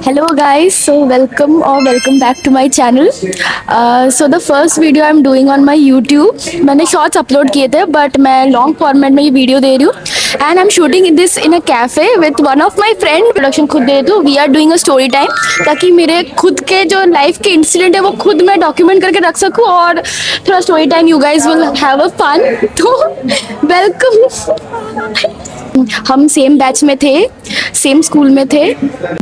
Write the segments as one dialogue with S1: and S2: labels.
S1: Hello guys, so welcome back to my channel. So the first video I'm doing on my YouTube. मैंने shorts upload किए थे but मैं long format में ये video दे रही हूँ and I am shooting this in a cafe with one of my friend. Production खुद दे दूँ. We are doing a story time ताकि मेरे खुद के जो लाइफ के इंसिडेंट है वो खुद मैं डॉक्यूमेंट करके रख सकूँ और थोड़ा story time you guys will have a fun. तो वेलकम. हम सेम बैच में थे, सेम स्कूल में थे.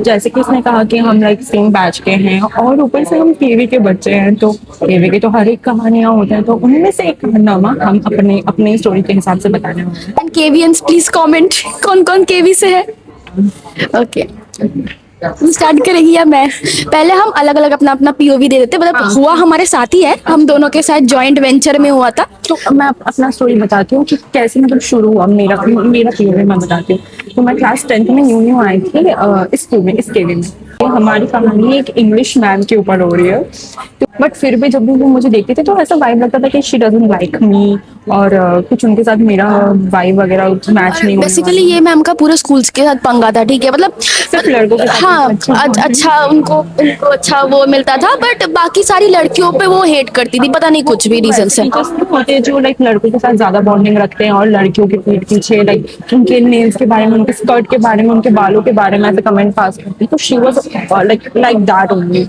S2: जैसे कि उसने कहा कि हम लाइक सेम बैच के हैं और ऊपर से हम केवी के बच्चे हैं, तो केवी के तो हर एक कहानियां होती हैं, तो उनमें से एक कहानीनामा हम अपने अपने स्टोरी के हिसाब से बताने वाले हैं.
S1: एंड केवीएंस प्लीज कमेंट कौन कौन केवी से है. ओके स्टार्ट करेगी या मैं? पहले हम अलग अलग अपना अपना पीओवी दे देते. मतलब हुआ हमारे साथ ही है, हम दोनों के साथ जॉइंट वेंचर में हुआ था.
S2: तो मैं अपना स्टोरी बताती हूँ कि कैसे मतलब शुरू हुआ मेरा पीओवी. मैं बताती हूँ. तो मैं क्लास 10th में न्यू आई थी इस स्कूल में, इस केवी में. तो हमारी कहानी एक इंग्लिश मैम के ऊपर हो रही है. बट फिर भी जब भी वो मुझे देखते थे तो ऐसा वाइब लगता था कि शी डजंट लाइक मी और कुछ उनके साथ मेरा वाइब वगैरह मैच नहीं होने
S1: बेसिकली ये मैम का पूरे स्कूल के साथ पंगा था. ठीक है, मतलब
S2: सिर्फ लड़कों के साथ.
S1: हाँ अच्छा उनको अच्छा वो मिलता था बट बाकी सारी लड़कियों पे वो हेट करती थी, पता नहीं कुछ भी रीजन से.
S2: होते हैं जो लाइक लड़कों के साथ ज्यादा बॉन्डिंग रखते हैं और लड़कियों के पीठ पीछे लाइक उनके नेल्स के बारे में, उनके स्कर्ट के बारे में, उनके बालों के बारे में ऐसे कमेंट पास करती. तो she was like that only.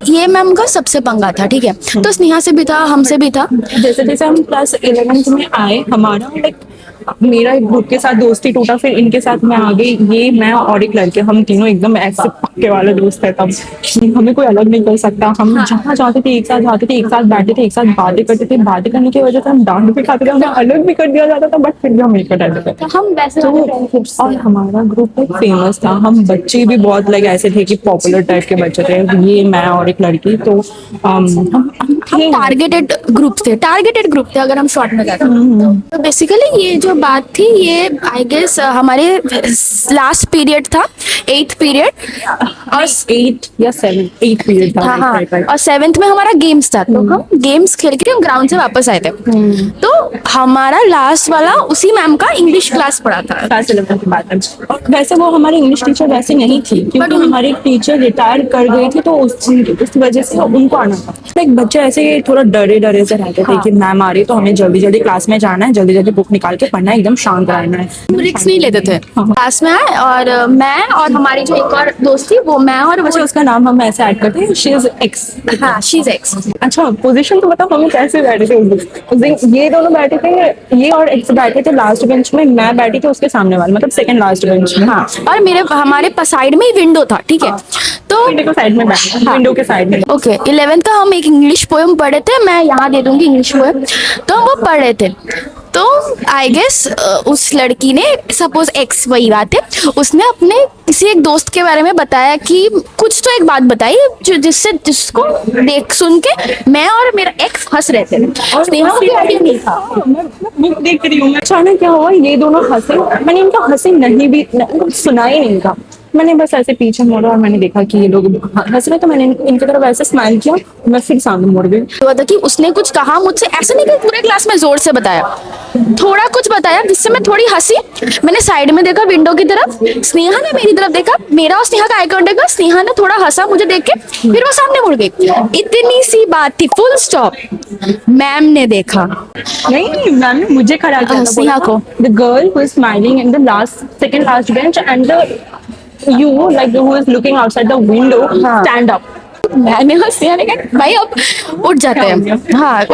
S1: ये मैम का सबसे पंगा था. ठीक है, तो स्नेहा से भी था, हमसे भी था.
S2: जैसे जैसे हम क्लास 11th में आए, हमारा लाइक मेरा एक ग्रुप के साथ दोस्ती टूटा, फिर इनके साथ मैं आ गई. ये मैं और एक लड़के, हम तीनों एकदम ऐसे पक्के वाले दोस्त है. तब हमें कोई अलग नहीं कर सकता. हम जहाँ जाते थे एक साथ जाते थे, एक साथ बैठते थे, एक साथ बातें करते थे. बातें करने की वजह से हम डांट भी खाते थे, हमें अलग भी कर दिया जाता था बट फिर भी हम एक रहते थे.
S1: हम वैसे
S2: और हमारा ग्रुप एक फेमस था. हम बच्चे भी बहुत लाइक ऐसे थे कि पॉपुलर टाइप के बच्चे थे. ये मैं और एक लड़की. तो हम
S1: टारगेटेड ग्रुप थे अगर हम शॉर्ट में कहते हैं. तो बेसिकली ये जो बात थी ये आई गेस हमारे लास्ट पीरियड था, 8th पीरियड और
S2: 8 या 8 पीरियड था.
S1: हाँ और 7th में हमारा गेम्स था. तो हम गेम्स खेल के हम ग्राउंड से वापस आए थे. तो हमारा लास्ट वाला उसी मैम का इंग्लिश क्लास पढ़ा था.
S2: क्लास 11 की बात है. और वैसे वो हमारी इंग्लिश टीचर वैसे नहीं थी क्योंकि हमारी एक टीचर रिटायर कर गई थी, तो उस वजह से उनको आना था. लाइक बच्चे ऐसे थोड़ा डरे से रहते थे कि मैम आ रही तो हमें जल्दी जल्दी क्लास में जाना है, जल्दी जल्दी बुक निकाल के पढ़ना है, एकदम शांत रहना है.
S1: रिक्स नहीं लेते थे. क्लास में आए और मैं और हमारी जो एक और दोस्त थी वो मैं और
S2: वैसे उसका नाम हम ऐसे ऐड करते हैं, शी इज एक्स.
S1: हाँ शी इज एक्स.
S2: अच्छा पोजीशन तो बताओ हम कैसे बैठे थे उस दिन. ये दोनों बैठे थे, ये और एक्स बैठे थे लास्ट बेंच में. मैं बैठी थी उसके सामने वाले, मतलब सेकंड लास्ट बेंच में. हाँ
S1: और हमारे साइड में ही विंडो था. ठीक है, तो
S2: विंडो के साइड में बैठे, विंडो के साइड में.
S1: ओके 11th का हम एक इंग्लिश पोएम पढ़े थे. मैं यहाँ दे दूंगी इंग्लिश पोएम. तो हम वो पढ़ रहे थे. तो आई गेस उस लड़की ने, सपोज एक्स वही बात है, उसने अपने किसी एक दोस्त के बारे में बताया कि कुछ तो एक बात बताई जिसको देख सुन के मैं और मेरा एक्स हंस रहे थे. और स्नेहा को आइडिया नहीं था.
S2: मैं बुक देख रही हूँ. अचानक क्या हुआ, ये दोनों हंसे. मैंने इनका हंसी नहीं भी सुना ही नहीं था. मैंने बस ऐसे पीछे मुड़ा और मैंने देखा कि ये लोग हंस रहे, तो मैंने इनकी तरफ ऐसे स्माइल किया. मैं फिर सामने मुड़ गई.
S1: हुआ था कि उसने कुछ कहा मुझसे, ऐसा नहीं कि पूरे क्लास में जोर से बताया, थोड़ा कुछ बताया जिससे मैं थोड़ी हंसी. मैंने साइड में देखा विंडो की तरफ, स्नेहा ने मेरी तरफ देखा, मेरा और स्नेहा का आई कांटेक्ट हुआ. स्नेहा ने थोड़ा हंसा मुझे देख के, फिर वो सामने मुड़ गई. इतनी सी बात थी, फुल स्टॉप. मैम ने देखा.
S2: नहीं, मैम ने मुझे खड़ा किया
S1: स्नेहा को.
S2: The girl who is smiling in the second last bench and the you like who is looking outside the window stand up.
S1: मैंने हंसिया ने कहा भाई अब उठ जाते हैं. हाँ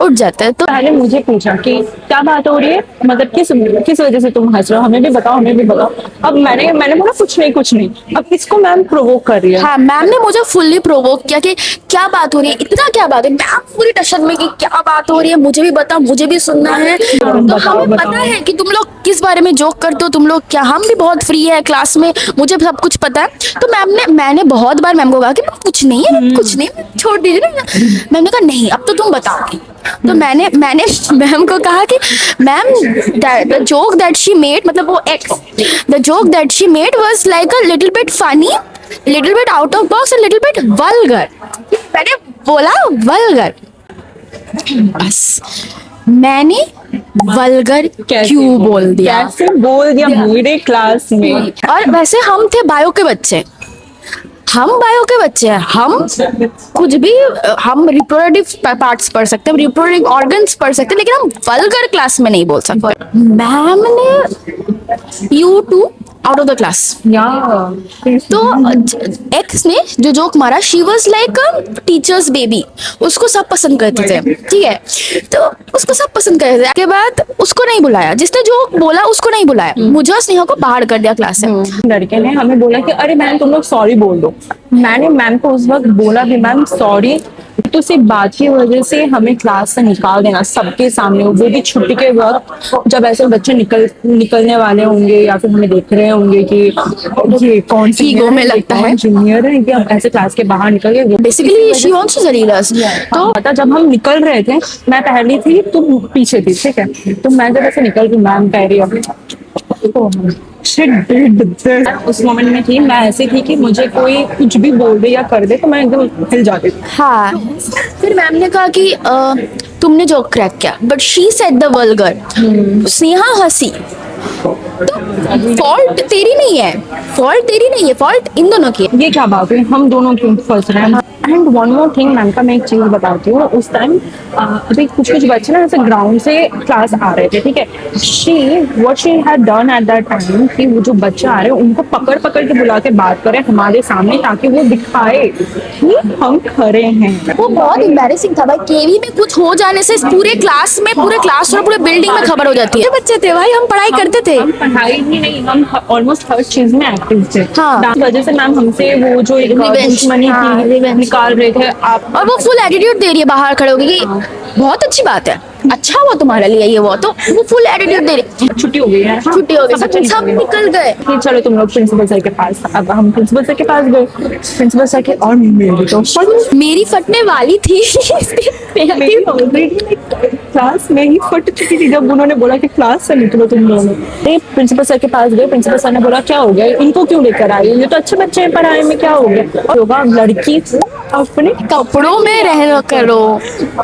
S1: उठ जाते हैं. तो
S2: पहले मुझे पूछा कि क्या बात हो रही है, मतलब किस वजह से तुम हंस रहे हो, हमें भी बताओ. अब मैंने बोला कुछ नहीं. अब इसको मैम प्रोवोक कर रही है.
S1: हाँ मैम ने मुझे फुल्ली प्रोवोक किया कि क्या बात हो रही है, इतना क्या बात है. मैम पूरी टेंशन में कि क्या बात हो रही है, मुझे भी बताओ, मुझे भी सुनना है. तो हमें पता है कि तुम लोग किस बारे में जोक करते हो, तुम लोग क्या, हम भी बहुत फ्री है क्लास में, मुझे सब कुछ पता है. तो मैंने बहुत बार मैम को कहा कि कुछ नहीं छोड़ दीजिए ना. मैम ने कहा नहीं अब तो तुम बताओगी. तो मैंने मैम को कहा कि ma'am the joke that she made, मतलब वो x, the joke that she made was like a little bit funny, little bit out of box and little bit vulgar. मैंने बोला वल्गर. बस मैंने वल्गर क्यों बोल दिया,
S2: कैसे बोल दिया मेरे क्लास में.
S1: और वैसे हम थे बायो के बच्चे. हम बायो के बच्चे हैं, हम कुछ भी हम रिप्रोडक्टिव पार्ट्स पढ़ सकते हैं, रिप्रोडक्टिव ऑर्गन्स पढ़ सकते हैं, लेकिन हम वल्गर क्लास में नहीं बोल सकते। मैम ने you two out of the class. तो एक्स ने जो जोक मारा, she was like teacher's baby, उसको सब पसंद करते थे, ठीक है, तो उसको सब पसंद करते थे। के बाद उसको नहीं बुलाया, जिसने जोक बोला उसको नहीं बुलाया, मुझे और स्नेहा को बाहर कर दिया क्लास से।
S2: लड़के ने हमें बोला कि अरे मैम तुम लोग सॉरी बोल दो। मैंने मैम को उस वक्त बोला भी मैम सॉरी, तो सिर्फ बात की वजह से हमें क्लास से निकाल देना सबके सामने, वो भी छुट्टी के वक्त, जब ऐसे बच्चे निकलने वाले होंगे या फिर हमें देख रहे होंगे कि ये कौन सी
S1: ईगो में लगता है
S2: जूनियर है कि हम ऐसे क्लास के बाहर निकल गए।
S1: बेसिकली शी वांट्स टू जलील अस।
S2: तो पता जब हम निकल रहे थे, मैं पहली थी तुम पीछे थी, ठीक है, तो मैं जब ऐसे निकल रही मैम कह रही है उस मोमेंट में थी, मैं ऐसी थी कि मुझे कोई कुछ भी बोल दे या कर दे तो मैं एकदम हिल जाती थी।
S1: हाँ, फिर मैम ने कहा कि तुमने जोक क्रैक किया, but she said the vulgar. Sneha हंसी, तो फॉल्ट तेरी नहीं है, फॉल्ट तेरी नहीं है, फॉल्ट इन दोनों की है।
S2: ये क्या बात है, हम दोनों क्यों फंस रहे हैं। And one more thing ma'am का मैं एक चीज बताती हूँ, उस टाइम अभी कुछ बच्चे ना ऐसे ग्राउंड से क्लास आ रहे थे, ठीक है, what she had done at that time कि वो जो बच्चे आ रहे हैं उनको पकड़ पकड़ के बुला के बात करे हमारे सामने, ताकि वो दिखाए कि हम खड़े हैं।
S1: वो बहुत एम्बैरेसिंग था भाई, केवी में कुछ हो जाने से पूरे क्लास में, पूरे क्लास और पूरे बिल्डिंग में खबर हो जाती है। बच्चे थे भाई, हम पढ़ाई करते थे,
S2: हम पढ़ाई ही नहीं, हम ऑलमोस्ट हर चीज में एक्टिव थे।
S1: हाँ।
S2: इस वजह से मैम हमसे वो जो एक दुश्मनी थी निकाल रहे थे आप,
S1: और वो फुल एटीट्यूड दे रही है बाहर खड़े होके कि बहुत अच्छी बात है, अच्छा हुआ तुम्हारे लिए ये, वो तो वो फुल एटीट्यूड दे रही है।
S2: छुट्टी हो गई है,
S1: छुट्टी हो गई, सब निकल गए।
S2: कि चलो तुम लोग प्रिंसिपल सर के पास। अब हम प्रिंसिपल सर के पास गए, प्रिंसिपल सर के, और मेरी तो
S1: मेरी फटने वाली थी
S2: मेरी ऑलरेडी क्लास में ही फट चुकी थी जब उन्होंने बोला कि क्लास से निकलो तुम दोनों। प्रिंसिपल सर के पास गए, प्रिंसिपल सर ने बोला क्या हो गया, इनको क्यों लेकर आई, ये तो अच्छे बच्चे हैं, पढ़ाई में क्या हो गया, और होगा लड़की अपने
S1: कपड़ों में रह करो।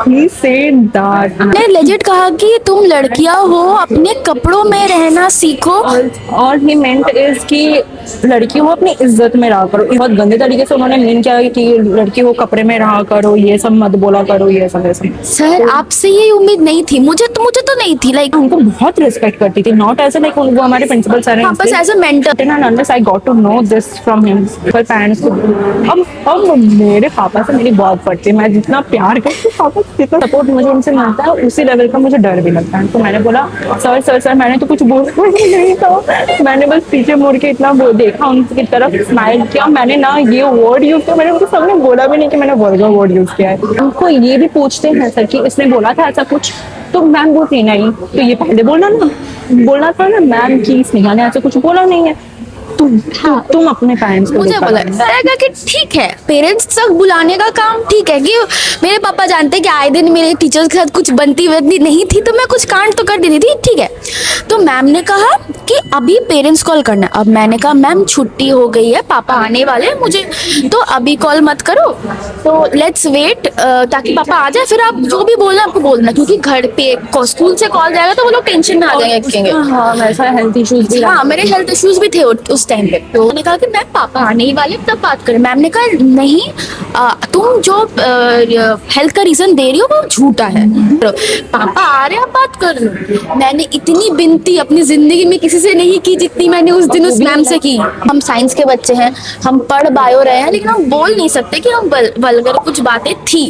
S2: He said that.
S1: मैंने लेजिट कहा कि तुम लड़कियां हो, अपने कपड़ों में रहना सीखो।
S2: और ही मेंट इज कि लड़की हो अपनी इज्जत में रहा करो। बहुत गंदे तरीके से उन्होंने मीन किया कि लड़की हो कपड़े में रहा करो, ये सब मत बोला करो, ये सब ऐसा।
S1: सर आपसे ये उम्मीद नहीं थी, मुझे तो नहीं थी। लाइक
S2: उनको बहुत रिस्पेक्ट करती थी, नॉट ऐसे लाइक वो हमारे प्रिंसिपल सर हैं,
S1: बस as a mentor.
S2: Unless I got to know this from him. पर पेरेंट्स को अब मेरे पापा से मेरी बहुत पड़ती है, मैं जितना प्यार करती हूँ पापा जितना सपोर्ट मुझे उनसे मिलता है उसी लेवल का मुझे डर भी लगता है। तो मैंने बोला सर मैंने तो कुछ बोला ही नहीं था, मैंने बस पीछे मुड़ के इतना देखा उनकी तरफ, स्माइल किया, मैंने ना ये वर्ड यूज किया, मैंने उनको सामने बोला भी नहीं कि मैंने वल्गर वर्ड यूज किया है। उनको ये भी पूछते हैं सर कि इसने बोला था ऐसा कुछ, तो मैम बोलती नहीं, तो ये पहले बोलना था ना मैम की स्नेहा ने ऐसा कुछ बोला नहीं है, तुम अपने पेरेंट्स को
S1: मुझे बोला रहेगा कि ठीक है, पेरेंट्स तक बुलाने का काम ठीक है, कि मेरे पापा जानते हैं कि आए दिन मेरे टीचर्स के साथ कुछ बनती नहीं थी, तो मैं कुछ कांड तो कर देती थी, ठीक है। तो मैम ने कहा कि अभी पेरेंट्स कॉल करना है। अब मैंने कहा मैम छुट्टी हो गई है, पापा आने वाले हैं मुझे, तो अभी कॉल मत करो, तो लेट्स वेट ताकि पापा आ जाए, फिर आप जो भी बोलना आपको बोलना, क्योंकि घर पे स्कूल से कॉल जाएगा तो वो लोग टेंशन में आ जाएंगे।
S2: हाँ, वैसा हेल्थ इश्यूज भी,
S1: हाँ मेरे हेल्थ इश्यूज भी थे उस टाइम पे। तो उन्होंने कहा कि मैम पापा आने ही वाले, तब बात करें। मैम ने कहा नहीं, तुम जो हेल्थ का रीजन दे रही हो वो झूठा है, पापा आ रहे हैं, आप बात कर लो। मैंने इतनी बिनती अपनी जिंदगी में किसी से नहीं की जितनी मैंने उस दिन उस मैम से की। हम साइंस के बच्चे हैं, हम पढ़ बायो रहे हैं, लेकिन हम बोल नहीं सकते कि हम वल्गर कुछ बातें थी।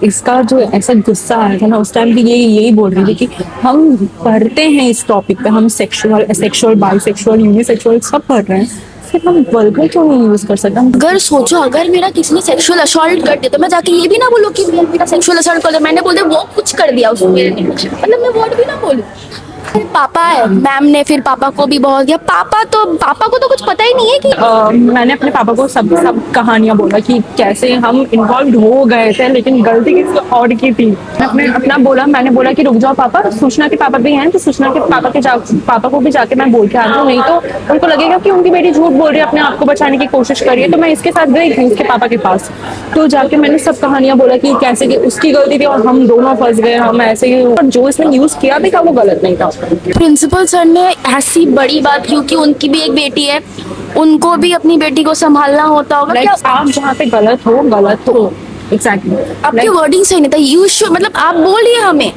S2: इसका जो ऐसा गुस्सा आया था ना उस टाइम भी, यही बोल रही थी कि हम पढ़ते हैं इस टॉपिक पे, हम सेक्सुअल बाइसेक्सुअल यूनिसेक्सुअल सब पढ़ रहे हैं, फिर हम वल्गर क्यों नहीं यूज कर सकते।
S1: अगर सोचो, अगर मेरा किसी ने सेक्सुअल असॉल्ट कर दिया तो मैं जाके ये भी ना बोलूं कि मेरा सेक्सुअल असॉल्ट कर दिया, मैंने बोल दिया वो कुछ कर दिया उसको मेरे ने, मतलब मैं वर्ड भी ना बोलूं। फिर पापा है, मैम ने फिर पापा को भी बहुत किया। पापा को तो कुछ पता ही नहीं है कि
S2: मैंने अपने पापा को सब कहानियां बोला कि कैसे हम इन्वॉल्व हो गए थे, लेकिन गलती किसी और की थी। मैंने बोला कि रुक जाओ पापा, सूचना के पापा भी हैं, तो सूचना के पापा को भी जाके मैं बोल के आ जाऊँ, नहीं तो उनको लगेगा कि उनकी बेटी झूठ बोल रही है, अपने आप को बचाने की कोशिश कर रही है। तो मैं इसके साथ गई थी उसके पापा के पास, तो जाके मैंने सब कहानियां बोला कि कैसे कि उसकी गलती थी और हम दोनों फंस गए, हम ऐसे ही, और जो इसने यूज किया भी था वो गलत नहीं था।
S1: प्रिंसिपल सर ने ऐसी बड़ी बात, क्योंकि उनकी भी एक बेटी है, उनको भी अपनी बेटी को संभालना होता होगा।
S2: लाइक
S1: क्या
S2: आप जहाँ पे गलत हो एग्जैक्टली
S1: आपकी वर्डिंग सही नहीं था, यू शुड, मतलब आप बोलिए हमें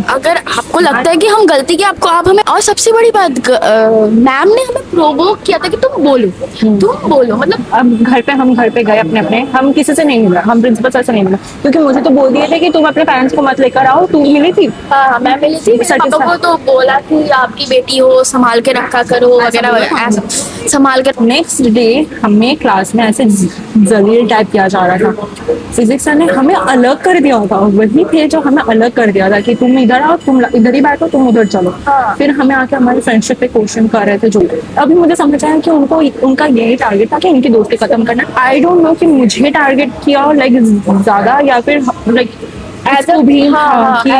S1: अगर आपको लगता है कि हम गलती की, आपको आप हमें। और सबसे बड़ी बात, मैम ने हमें प्रोवोक किया था कि तुम बोलो, मतलब
S2: अब घर पे गए अपने अपने, हम किसी से नहीं मिला, हम प्रिंसिपल सर से नहीं मिला, क्योंकि मुझे तो बोल दिए थे कि तुम अपने पेरेंट्स को मत लेकर आओ। तू मिली थी?
S1: हाँ, मैं मिली थी, मेरे
S2: सर के
S1: पापा को
S2: साथ।
S1: तो बोला कि आपकी बेटी हो, संभाल के रखा करो वगैरह वगैरह, ऐसा संभाल कर।
S2: नेक्स्ट डे हमें क्लास में ऐसे जलील टाइप किया जा रहा था। फिजिक्स सर ने हमें अलग कर दिया था, वही थे जो हमें अलग कर दिया था कि तुम इधर आओ, तुम इधर ही बैठो, तुम उधर चलो।
S1: हाँ।
S2: फिर हमें आके हमारी फ्रेंडशिप पे क्वेश्चन कर रहे थे। जो अभी मुझे समझ आया कि उनका यही टारगेट था कि इनकी दोस्ती खत्म करना। आई डोंट नो कि मुझे टारगेट किया लाइक ज्यादा, या फिर like
S1: as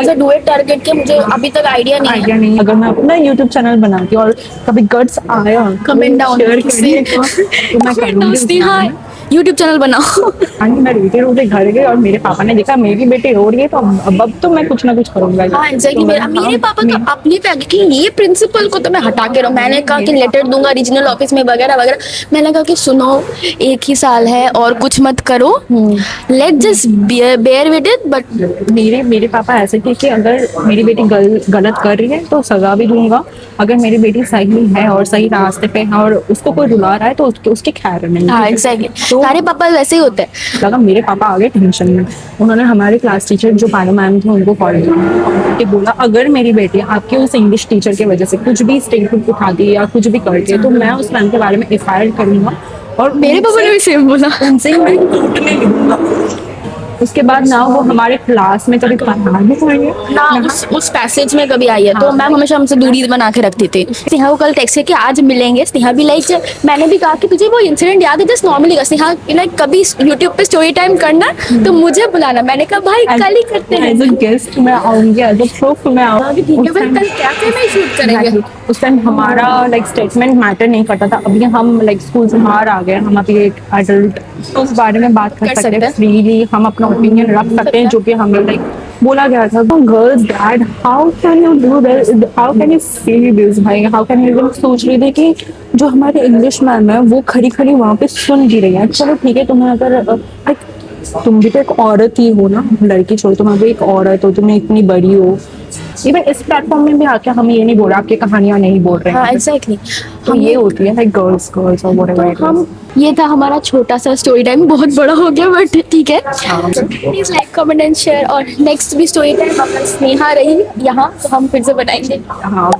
S1: a duet target के, मुझे अभी तक आइडिया नहीं है।
S2: आइडिया नहीं। अगर मैं अपना यूट्यूब चैनल बनाती और कभी गट्स आया
S1: कमेंट डाउन
S2: शेयर करिए तो मैं करूंगी।
S1: हाँ, यूट्यूब चैनल बनाओ।
S2: मैं रोते रोते घर गई और मेरे पापा ने देखा मेरी बेटी रो रही है, तो अब तो मैं कुछ ना कुछ करूंगा।
S1: हाँ एग्जैक्टली, मेरे पापा तो अपने पे आ गए कि ये प्रिंसिपल को तो मैं हटा के रहूं। मैंने कहा कि लेटर दूंगा रीजनल ऑफिस में वगैरह वगैरह। मैंने कहा कि सुनो, एक ही साल है और कुछ मत करो, let just bear with it. But
S2: मेरे पापा ऐसे थे कि अगर मेरी बेटी गलत कर रही है तो सजा भी दूंगा, अगर मेरी बेटी सही है और सही रास्ते पे है और उसको कोई रुला रहा है तो उसकी खैर नहीं।
S1: हाँ एग्जैक्टली,
S2: तो
S1: सारे पापा वैसे ही होते हैं।
S2: लगा मेरे पापा आ गए टेंशन में। उन्होंने हमारे क्लास टीचर जो पारो मैम थे उनको कॉल किया, बोला अगर मेरी बेटी आपके उस इंग्लिश टीचर की वजह से कुछ भी स्टेटमेंट उठाती है या कुछ भी करती है तो मैं उस मैम के बारे में एफआईआर करूंगा। और
S1: मेरे पापा ने भी सेम बोला।
S2: उनसे ही मैं टूटने लूंगा। उसके बाद ना वो हमारे क्लास में कभी पढ़ाने आएंगे
S1: ना उस पैसेज में कभी आई है। तो मैम हमेशा हमसे दूरी बना के रखती थी। स्नेहा को कल टेक्स्ट कि आज मिलेंगे। स्नेहा भी लाइक, मैंने भी कहा कि तुझे वो इंसिडेंट याद है, जस्ट नॉर्मली का स्नेहा लाइक कभी यूट्यूब पे स्टोरी टाइम करना तो मुझे बुलाना। मैंने कहा भाई कल ही करते हैं,
S2: एज अ गेस्ट मैं आऊंगी, एज अ प्रूफ मैं आऊंगी।
S1: ठीक है, फिर कल कैफे में शूट करेंगे।
S2: उस टाइम हमारा लाइक स्टेटमेंट मैटर नहीं करता था। अभी हम लाइक स्कूल से बाहर आ गए, हम अभी एक एडल्ट, तो उस बारे में बात कर सकते हैं फ्रीली, हम अपना ओपिनियन रख सकते हैं, जो कि हमें लाइक बोला गया था। Girls dad, how can you do this, how can you see this भाई, हाउ कैन यू सोच रही थी कि जो हमारे इंग्लिश मैम है वो खड़ी खड़ी वहाँ पे सुन भी रही है। चलो ठीक है, तुम्हें अगर like, तुम भी तो एक औरत ही हो ना, लड़की छोड़, तुम अभी एक औरत हो, तुम्हें इतनी बड़ी हो। इवन इस प्लेटफॉर्म में भी आके हम ये नहीं बोल रहे आपकी कहानियां नहीं बोल रहे
S1: हाँ
S2: हैं।
S1: एग्जैक्टली,
S2: तो ये होती है लाइक गर्ल्स और व्हाटएवर।
S1: तो हम, ये था हमारा छोटा सा स्टोरी टाइम, बहुत बड़ा हो गया बट ठीक है। Please like comment and share. और नेक्स्ट भी स्टोरी टाइम अपना स्नेहा रही यहाँ, तो हम फिर से बनाएंगे।
S2: हाँ।